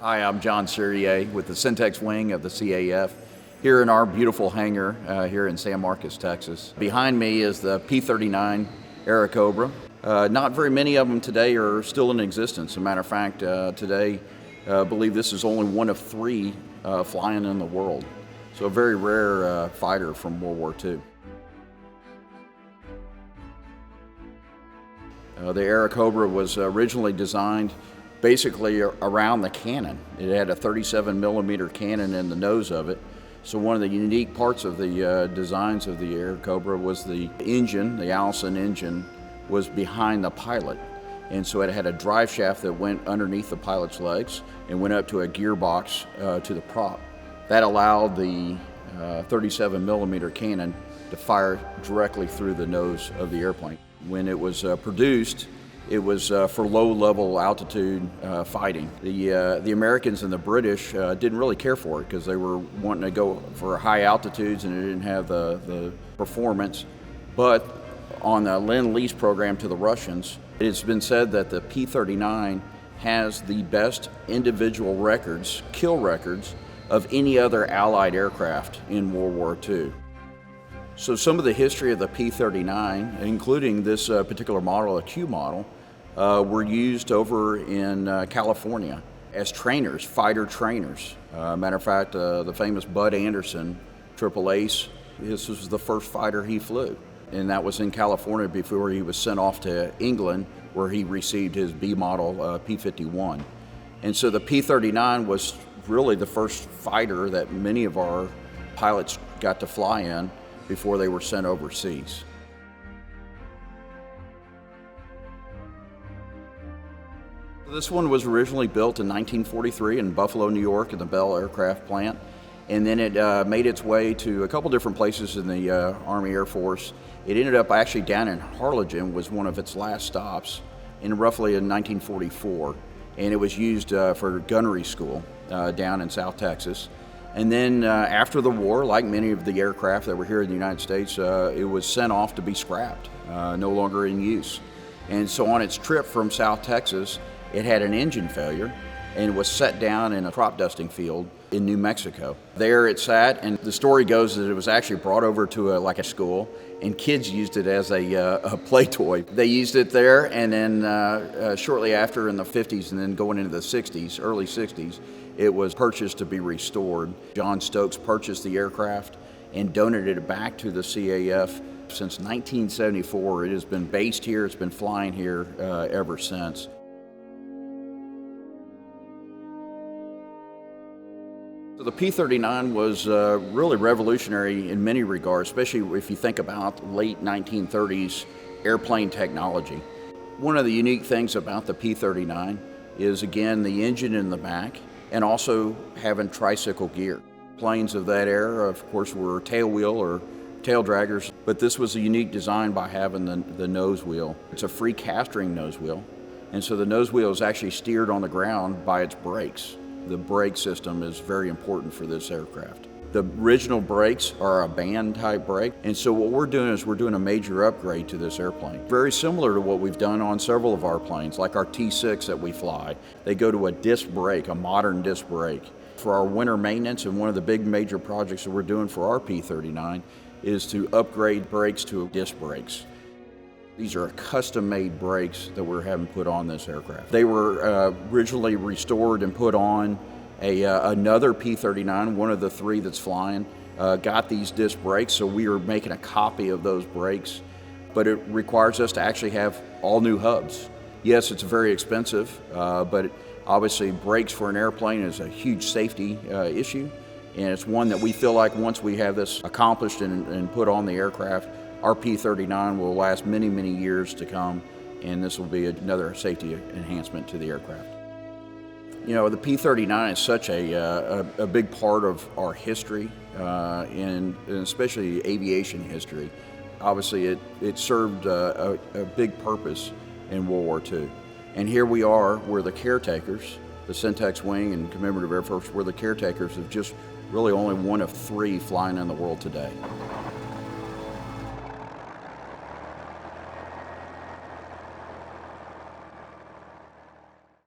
Hi, I'm John Serrier with the Syntex wing of the CAF here in our beautiful hangar here in San Marcos, Texas. Behind me is the P39 Airacobra. Not very many of them today are still in existence. As a matter of fact, today I believe this is only one of three flying in the world. So a very rare fighter from World War II. The Airacobra was originally designed basically around the cannon. It had a 37 millimeter cannon in the nose of it. So one of the unique parts of the designs of the Airacobra was the engine, the Allison engine, was behind the pilot. And so it had a drive shaft that went underneath the pilot's legs and went up to a gearbox to the prop. That allowed the 37 millimeter cannon to fire directly through the nose of the airplane. When it was produced, it was for low-level altitude fighting. The Americans and the British didn't really care for it because they were wanting to go for high altitudes and it didn't have the performance. But on the Lend-Lease program to the Russians, it's been said that the P39 has the best individual records, kill records, of any other Allied aircraft in World War II. So some of the history of the P39, including this particular model, a Q model, were used over in California as trainers, fighter trainers. Matter of fact, the famous Bud Anderson, Triple Ace, this was the first fighter he flew. And that was in California before he was sent off to England, where he received his B model P51. And so the P39 was really the first fighter that many of our pilots got to fly in before they were sent overseas. This one was originally built in 1943 in Buffalo, New York at the Bell Aircraft Plant. And then it made its way to a couple different places in the Army Air Force. It ended up actually down in Harlingen, was one of its last stops, roughly in 1944. And it was used for gunnery school down in South Texas. And then after the war, like many of the aircraft that were here in the United States, it was sent off to be scrapped, no longer in use. And so on its trip from South Texas, it had an engine failure and was set down in a crop dusting field in New Mexico. There it sat, and the story goes that it was actually brought over to a school, and kids used it as a play toy. They used it there, and then shortly after in the 50s and then going into the 60s, early 60s, it was purchased to be restored. John Stokes purchased the aircraft and donated it back to the CAF. Since 1974, it has been based here, it's been flying here ever since. So the P39 was really revolutionary in many regards, especially if you think about late 1930s airplane technology. One of the unique things about the P39 is, again, the engine in the back and also having tricycle gear. Planes of that era, of course, were tailwheel or tail draggers, but this was a unique design by having the nose wheel. It's a free castering nose wheel, and so the nose wheel is actually steered on the ground by its brakes. The brake system is very important for this aircraft. The original brakes are a band type brake, and so what we're doing is we're doing a major upgrade to this airplane. Very similar to what we've done on several of our planes, like our T6 that we fly. They go to a disc brake, a modern disc brake. For our winter maintenance, and one of the big major projects that we're doing for our P39 is to upgrade brakes to disc brakes. These are custom-made brakes that we're having put on this aircraft. They were originally restored and put on another P39, one of the three that's flying, got these disc brakes, so we are making a copy of those brakes, but it requires us to actually have all new hubs. Yes, it's very expensive, but obviously brakes for an airplane is a huge safety issue, and it's one that we feel like once we have this accomplished and put on the aircraft, our P39 will last many, many years to come, and this will be another safety enhancement to the aircraft. You know, the P39 is such a big part of our history, and especially aviation history. Obviously, it served a big purpose in World War II. And here we are, we're the caretakers, the Syntex Wing and Commemorative Air Force, we're the caretakers of just really only one of three flying in the world today.